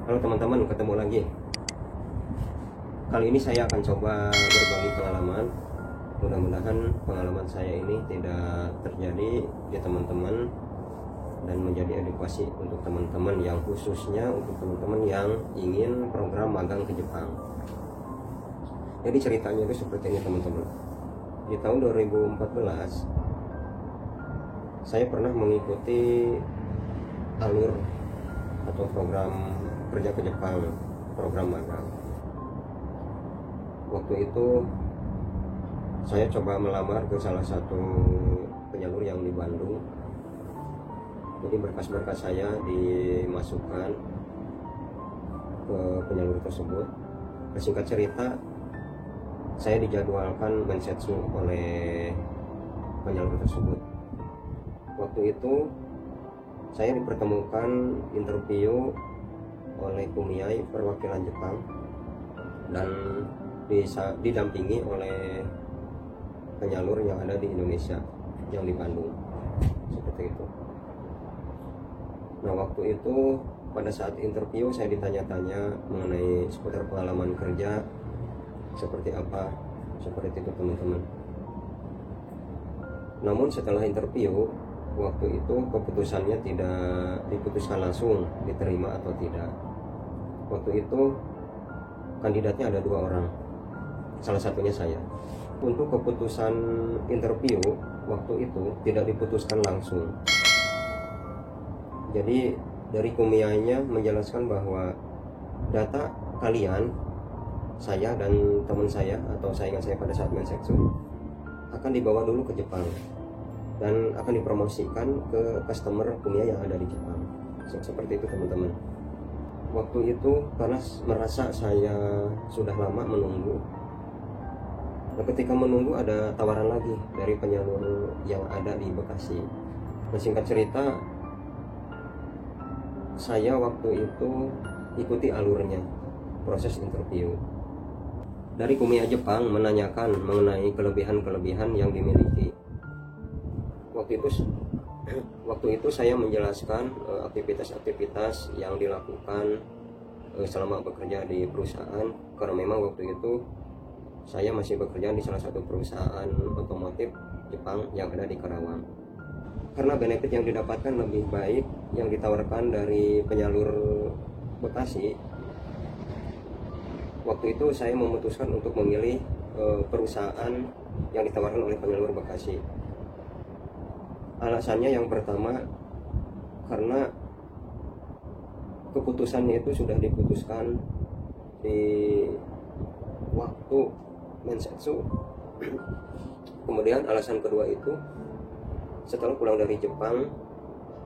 Halo teman-teman, ketemu lagi. Kali ini saya akan coba berbagi pengalaman. Mudah-mudahan pengalaman saya ini tidak terjadi di teman-teman dan menjadi edukasi untuk teman-teman, yang khususnya untuk teman-teman yang ingin program magang ke Jepang. Jadi ceritanya itu seperti ini teman-teman. Di tahun 2014 saya pernah mengikuti alur atau program kerja ke Jepang, program magang. Waktu itu saya coba melamar ke salah satu penyalur yang di Bandung. Jadi berkas-berkas saya dimasukkan ke penyalur tersebut. Singkat cerita, saya dijadwalkan mensetsu oleh penyalur tersebut. Waktu itu saya dipertemukan interview oleh Kumiai perwakilan Jepang dan didampingi oleh penyalur yang ada di Indonesia yang di Bandung, seperti itu. Nah, waktu itu pada saat interview saya ditanya-tanya mengenai seputar pengalaman kerja seperti apa, seperti itu teman-teman. Namun setelah interview, waktu itu keputusannya tidak diputuskan langsung diterima atau tidak. Waktu itu kandidatnya ada 2 orang, salah satunya saya. Untuk keputusan interview waktu itu tidak diputuskan langsung. Jadi dari Kumiainya menjelaskan bahwa data kalian, saya dan teman saya atau saingan saya pada saat mensetsu, akan dibawa dulu ke Jepang dan akan dipromosikan ke customer Kumiai yang ada di Jepang. Seperti itu teman-teman. Waktu itu karena merasa saya sudah lama menunggu, nah, ketika menunggu ada tawaran lagi dari penyalur yang ada di Bekasi. Nah, singkat cerita, saya waktu itu ikuti alurnya, proses interview. Dari Kumiai Jepang menanyakan mengenai kelebihan-kelebihan yang dimiliki. Waktu itu saya menjelaskan aktivitas-aktivitas yang dilakukan selama bekerja di perusahaan, karena memang waktu itu saya masih bekerja di salah satu perusahaan otomotif Jepang yang ada di Karawang. Karena benefit yang didapatkan lebih baik yang ditawarkan dari penyalur Bekasi, waktu itu saya memutuskan untuk memilih perusahaan yang ditawarkan oleh penyalur Bekasi. Alasannya yang pertama, karena keputusannya itu sudah diputuskan di waktu mensetsu. Kemudian alasan kedua itu, setelah pulang dari Jepang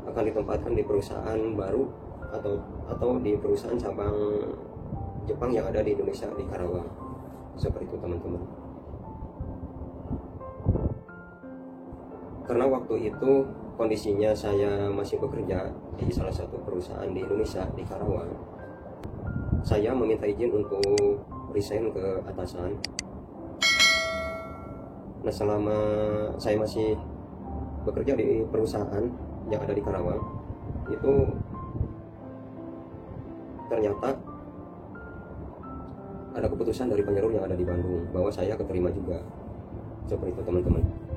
akan ditempatkan di perusahaan baru atau di perusahaan cabang Jepang yang ada di Indonesia di Karawang. Seperti itu teman-teman. Karena waktu itu kondisinya saya masih bekerja di salah satu perusahaan di Indonesia di Karawang, saya meminta izin untuk resign ke atasan. Nah, selama saya masih bekerja di perusahaan yang ada di Karawang, itu ternyata ada keputusan dari penyalur yang ada di Bandung bahwa saya keterima juga. Seperti itu teman-teman.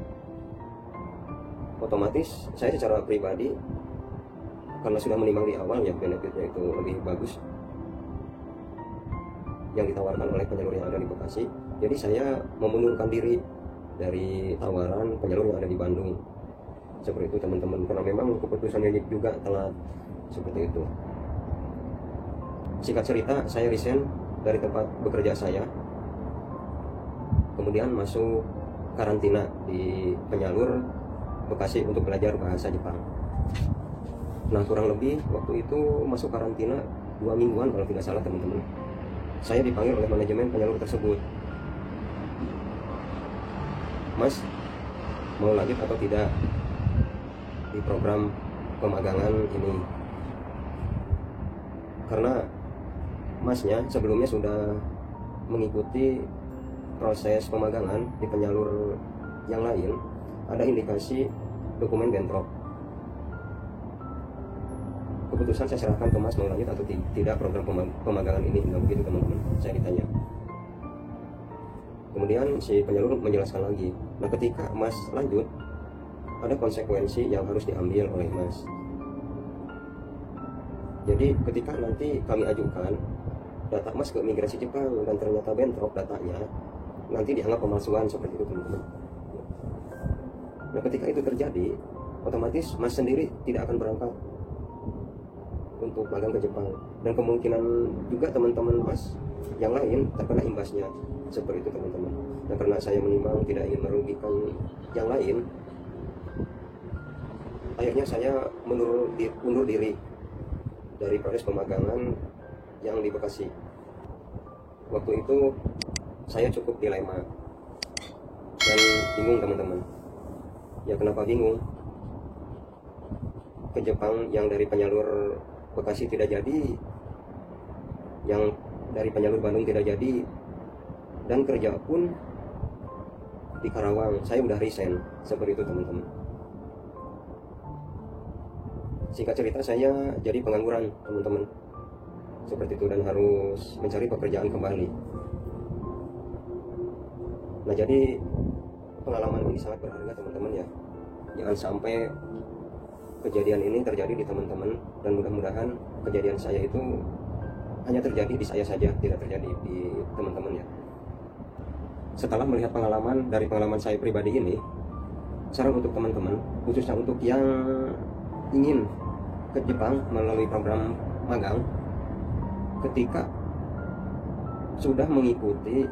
Otomatis saya secara pribadi, karena sudah menimbang di awal ya benefitnya itu lebih bagus yang ditawarkan oleh penyalur yang ada di Bekasi, jadi saya memundurkan diri dari tawaran penyalur yang ada di Bandung. Seperti itu teman-teman, karena memang keputusannya juga telat. Seperti itu. Singkat cerita, saya resign dari tempat bekerja saya, kemudian masuk karantina di penyalur Bekasi untuk belajar bahasa Jepang. Nah, kurang lebih waktu itu masuk karantina 2 mingguan kalau tidak salah teman-teman. Saya dipanggil oleh manajemen penyalur tersebut, "Mas, mau lanjut atau tidak di program pemagangan ini?" Karena masnya sebelumnya sudah mengikuti proses pemagangan di penyalur yang lain, ada indikasi dokumen bentrok. keputusan saya serahkan ke Mas mau lanjut atau tidak program pemagangan ini. Nah begitu teman-teman, saya ditanya. Kemudian si penyalur menjelaskan lagi, nah ketika Mas lanjut ada konsekuensi yang harus diambil oleh Mas. Jadi ketika nanti kami ajukan data Mas ke migrasi Jepang dan ternyata bentrok datanya, nanti dianggap pemalsuan seperti itu teman-teman. Nah ketika itu terjadi, otomatis Mas sendiri tidak akan berangkat untuk magang ke Jepang, dan kemungkinan juga teman-teman Mas yang lain terkena imbasnya seperti itu teman-teman. Nah karena saya menimbang tidak ingin merugikan yang lain, akhirnya saya undur diri dari proses pemagangan yang di Bekasi. Waktu itu saya cukup dilema dan bingung teman-teman. Ya kenapa bingung? Ke Jepang yang dari penyalur Bekasi tidak jadi, yang dari penyalur Bandung tidak jadi, dan kerja pun di Karawang saya udah resign seperti itu teman-teman. Singkat cerita saya jadi pengangguran teman-teman seperti itu dan harus mencari pekerjaan kembali. Nah jadi pengalaman ini sangat berharga teman-teman ya. Jangan sampai kejadian ini terjadi di teman-teman, dan mudah-mudahan kejadian saya itu hanya terjadi di saya saja, tidak terjadi di teman-teman ya. Setelah melihat dari pengalaman saya pribadi ini, saran untuk teman-teman, khususnya untuk yang ingin ke Jepang melalui program magang, ketika sudah mengikuti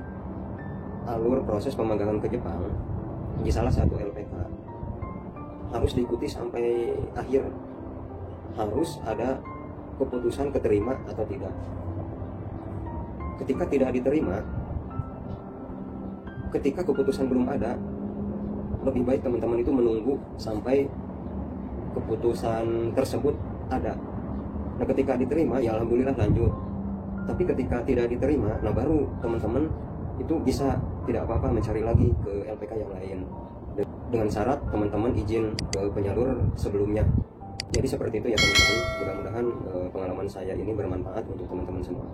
alur proses pemagangan ke Jepang di salah satu LPK, harus diikuti sampai akhir, harus ada keputusan keterima atau tidak. Ketika tidak diterima, ketika keputusan belum ada, lebih baik teman-teman itu menunggu sampai keputusan tersebut ada. Nah ketika diterima ya alhamdulillah lanjut, tapi ketika tidak diterima, nah baru teman-teman itu bisa tidak apa-apa mencari lagi ke LPK yang lain, dengan syarat teman-teman izin ke penyalur sebelumnya. Jadi seperti itu ya teman-teman. Mudah-mudahan pengalaman saya ini bermanfaat untuk teman-teman semua.